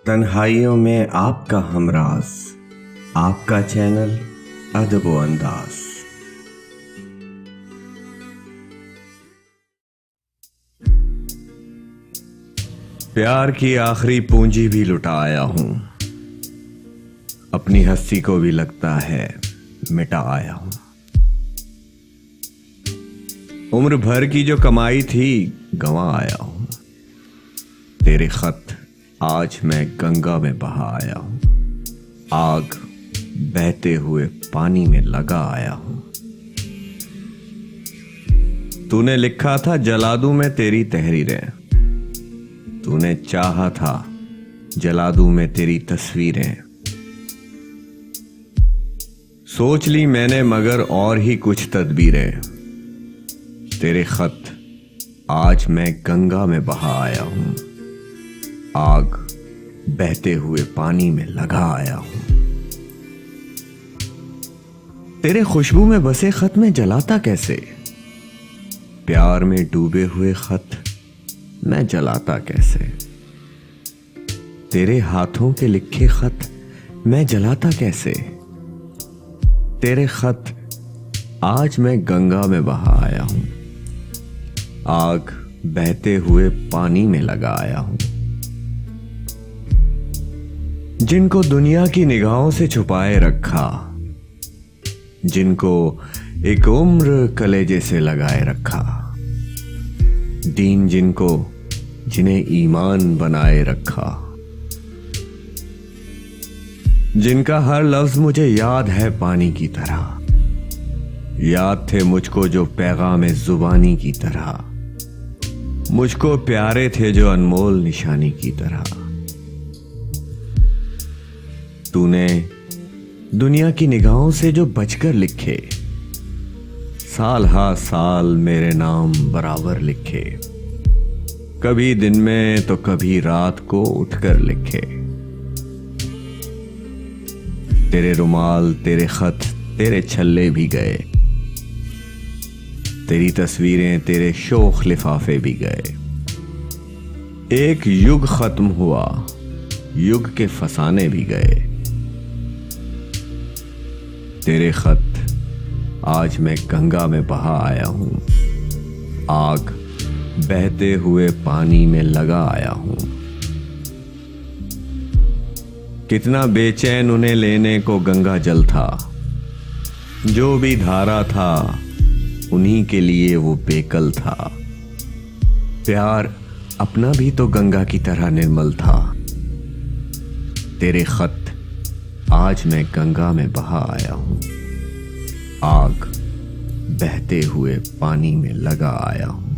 तन्हाइयों में आपका हमराज, आपका चैनल अदब व अंदाज। प्यार की आखिरी पूंजी भी लुटा आया हूं, अपनी हस्ती को भी लगता है मिटा आया हूं। उम्र भर की जो कमाई थी गंवा आया हूं, तेरे खत आज मैं गंगा में बहा आया हूं, आग बहते हुए पानी में लगा आया हूं। तूने लिखा था जला दूं मैं तेरी तहरीरें, तूने चाहा था जला दूं मैं तेरी तस्वीरें। सोच ली मैंने मगर और ही कुछ तदबीरें, तेरे खत आज मैं गंगा में बहा आया हूं, आग बहते हुए पानी में लगा आया हूं। तेरे खुशबू में बसे खत में जलाता कैसे, प्यार में डूबे हुए खत मैं जलाता कैसे। तेरे हाथों के लिखे खत मैं जलाता कैसे, तेरे खत आज मैं गंगा में बहा आया हूं, आग बहते हुए पानी में लगा आया हूं। जिनको दुनिया की निगाहों से छुपाए रखा, जिनको एक उम्र कलेजे से लगाए रखा, दीन जिनको जिन्हें ईमान बनाए रखा, जिनका हर लफ्ज मुझे याद है पानी की तरह, याद थे मुझको जो पैगाम जुबानी की तरह, मुझको प्यारे थे जो अनमोल निशानी की तरह। तूने दुनिया की निगाहों से जो बचकर लिखे, साल हा साल मेरे नाम बराबर लिखे, कभी दिन में तो कभी रात को उठकर लिखे। तेरे रुमाल, तेरे खत, तेरे छल्ले भी गए, तेरी तस्वीरें, तेरे शोख लिफाफे भी गए। एक युग खत्म हुआ, युग के फसाने भी गए। तेरे खत आज मैं गंगा में बहा आया हूं, आग बहते हुए पानी में लगा आया हूं। कितना बेचैन उन्हें लेने को गंगा जल था, जो भी धारा था उन्हीं के लिए वो बेकल था। प्यार अपना भी तो गंगा की तरह निर्मल था। तेरे खत आज मैं गंगा में बहा आया हूं, आग बहते हुए पानी में लगा आया हूं।